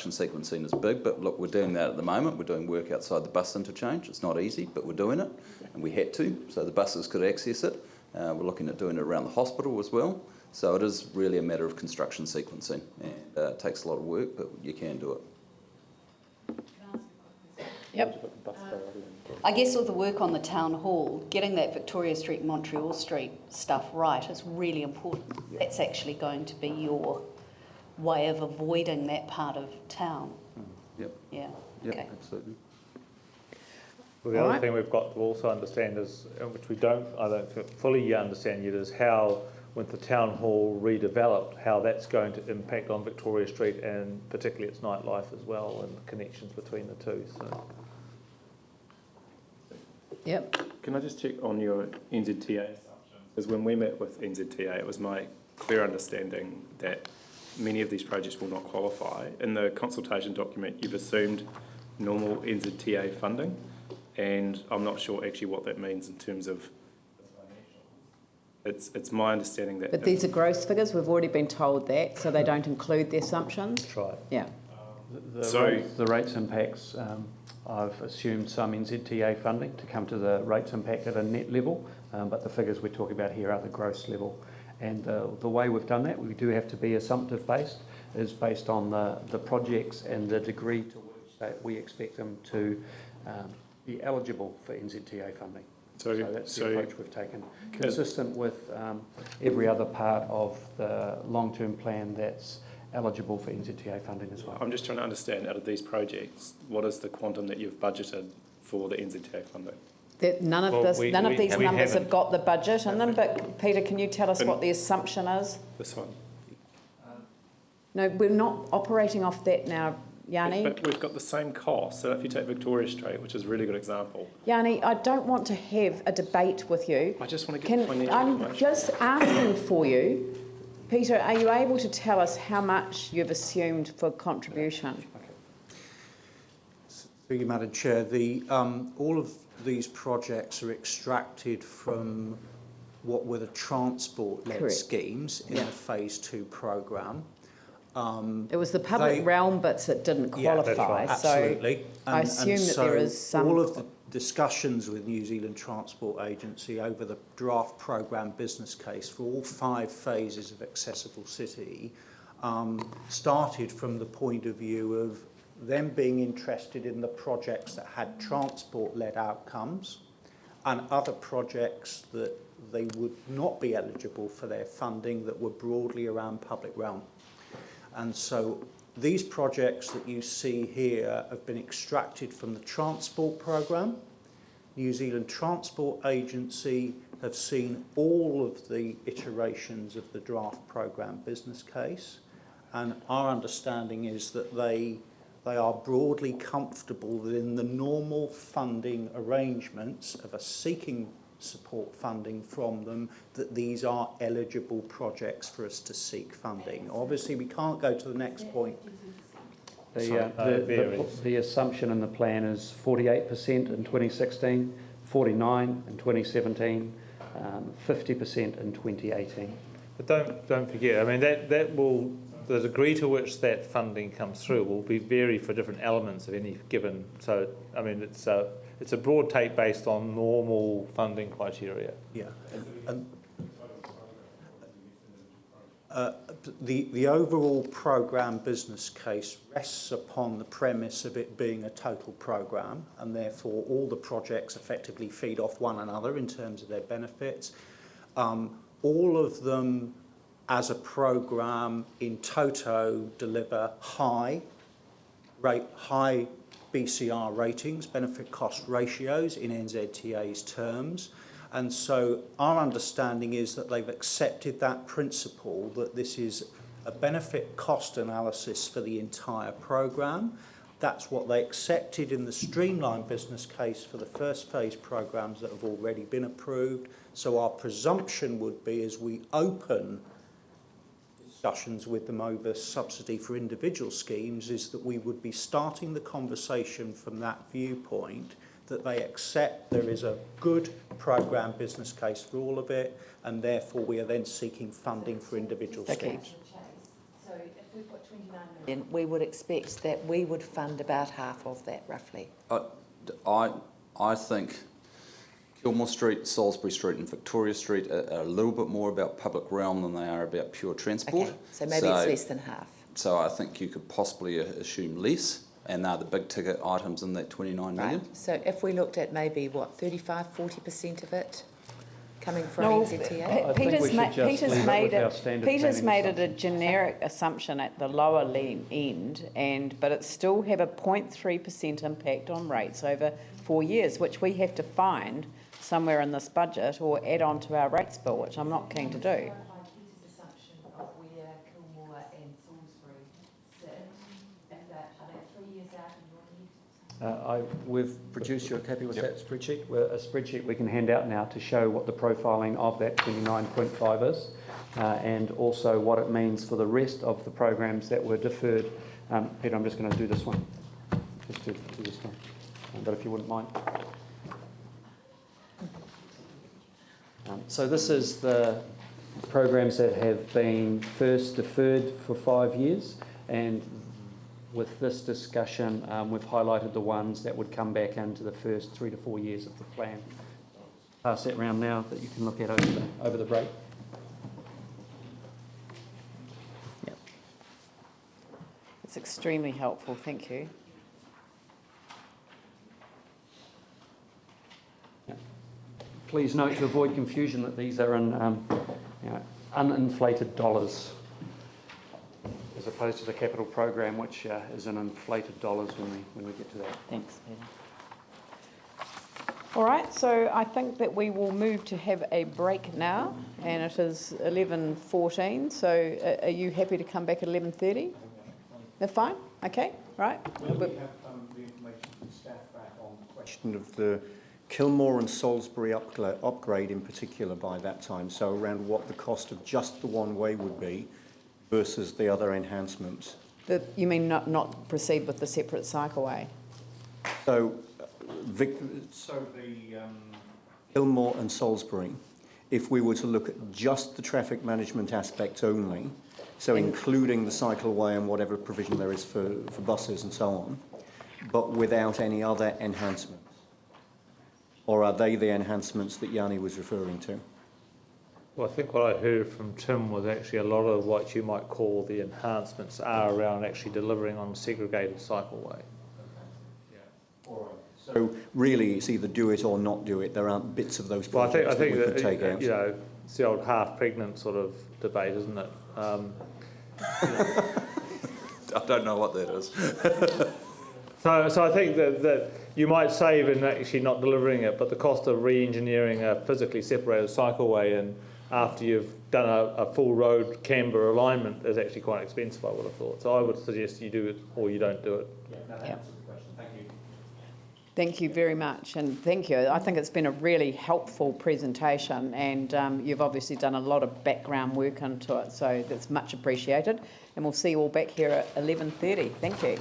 construction sequencing is big, but look, we're doing that at the moment. We're doing work outside the bus interchange. It's not easy, but we're doing it, and we had to, so the buses could access it. We're looking at doing it around the hospital as well. So it is really a matter of construction sequencing, and it takes a lot of work, but you can do it. Yep. I guess with the work on the town hall, getting that Victoria Street, Montreal Street stuff right is really important. Yeah. That's actually going to be your way of avoiding that part of town. Yep. Yeah. Yep, okay. Absolutely. Well, the other thing we've got to also understand is, which I don't fully understand yet, is how, with the town hall redeveloped, how that's going to impact on Victoria Street and particularly its nightlife as well, and the connections between the two. So. Yep. Can I just check on your NZTA assumption? Because when we met with NZTA, it was my clear understanding that many of these projects will not qualify. In the consultation document, you've assumed normal NZTA funding, and I'm not sure actually what that means in terms of it's my understanding that... But these are gross figures, we've already been told that, so they don't include the assumptions? That's right. Yeah. The rates impacts, I've assumed some NZTA funding to come to the rates impact at a net level, but the figures we're talking about here are the gross level. And the way we've done that, we do have to be assumptive based, is based on the projects and the degree to which that we expect them to be eligible for NZTA funding. So that's the approach we've taken, consistent with every other part of the long-term plan that's eligible for NZTA funding as well. I'm just trying to understand, out of these projects, what is the quantum that you've budgeted for the NZTA funding? None of these numbers have got the budget in them, but Peter, can you tell us what the assumption is? This one. No, we're not operating off that now, Yanni. But we've got the same cost. So if you take Victoria Street, which is a really good example. Yanni, I don't want to have a debate with you. I just want to get financial I'm information. just asking for you. Peter, are you able to tell us how much you've assumed for contribution? Through you, Madam Chair, all of these projects are extracted from what were the transport-led schemes in the Phase 2 programme. It was the public realm bits that didn't qualify, absolutely. So I assume that there is some... All of the discussions with New Zealand Transport Agency over the draft programme business case for all 5 phases of Accessible City started from the point of view of them being interested in the projects that had transport-led outcomes and other projects that they would not be eligible for their funding that were broadly around public realm. And so these projects that you see here have been extracted from the transport programme. New Zealand Transport Agency have seen all of the iterations of the draft programme business case, and our understanding is that they are broadly comfortable within the normal funding arrangements of us seeking support funding from them, that these are eligible projects for us to seek funding. Obviously, we can't go to the next point. The assumption in the plan is 48% in 2016, 49% in 2017, 50% in 2018. But don't forget, I mean, that will, the degree to which that funding comes through will vary for different elements of any given. So, I mean, it's a broad take based on normal funding criteria. Yeah. The overall programme business case rests upon the premise of it being a total programme, and therefore all the projects effectively feed off one another in terms of their benefits. All of them as a programme in toto deliver high BCR ratings, benefit cost ratios in NZTA's terms. And so our understanding is that they've accepted that principle, that this is a benefit cost analysis for the entire programme. That's what they accepted in the streamlined business case for the first phase programmes that have already been approved. So our presumption would be, as we open discussions with them over subsidy for individual schemes, is that we would be starting the conversation from that viewpoint, that they accept there is a good programme business case for all of it, and therefore we are then seeking funding for individual schemes. So if we we've got 29 million, we would expect that we would fund about half of that roughly. I think Kilmore Street, Salisbury Street and Victoria Street are a little bit more about public realm than they are about pure transport. Okay, so maybe it's less than half. So I think you could possibly assume less, and they're the big ticket items in that 29 million. Right, so if we looked at maybe, what, 35-40% of it coming from No, NZTA? I think we should just leave it with our standard Peter's planning made it a generic assumption at the lower end, but it still have a 0.3% impact on rates over 4 years, which we have to find somewhere in this budget or add on to our rates bill, which I'm not keen to do. Peter's assumption of where Kilmore and Salisbury sit, if that, are they 3 years out in your head? We've produced, you're happy with that spreadsheet? A spreadsheet we can hand out now to show what the profiling of that 29.5 is, and also what it means for the rest of the programs that were deferred. Peter, I'm just going to do this one. Just do this one. But if you wouldn't mind. So this is the programs that have been first deferred for 5 years, and with this discussion we've highlighted the ones that would come back into the first 3 to 4 years of the plan. Pass that round now that you can look at over the break. Yep. It's extremely helpful, thank you. Please note to avoid confusion that these are in uninflated dollars, as opposed to the capital program, which is in inflated dollars when we get to that. Thanks, Peter. All right, so I think that we will move to have a break now, and it is 11:14. So are you happy to come back at 11:30? That's fine. Okay, right. Will we have the information from staff back on the question of the Kilmore and Salisbury upgrade in particular by that time? So around what the cost of just the one-way would be versus the other enhancements. You mean not proceed with the separate cycleway? So, the Kilmore and Salisbury, if we were to look at just the traffic management aspect only, so including the cycleway and whatever provision there is for buses and so on, but without any other enhancements? Or are they the enhancements that Yanni was referring to? Well, I think what I heard from Tim was actually a lot of what you might call the enhancements are around actually delivering on segregated cycleway. Yeah. All right. So really, it's either do it or not do it. There aren't bits of those Well, projects I think that we could take out. You know, it's the old half-pregnant sort of debate, isn't it? I don't know what that is. So I think that you might save in actually not delivering it, but the cost of re-engineering a physically separated cycleway and after you've done a full road camber alignment is actually quite expensive, I would have thought. So I would suggest you do it or you don't do it. Yeah, no, that answers the question. Thank you. Thank you very much, and thank you. I think it's been a really helpful presentation, and you've obviously done a lot of background work into it, so that's much appreciated. And we'll see you all back here at 11:30. Thank you.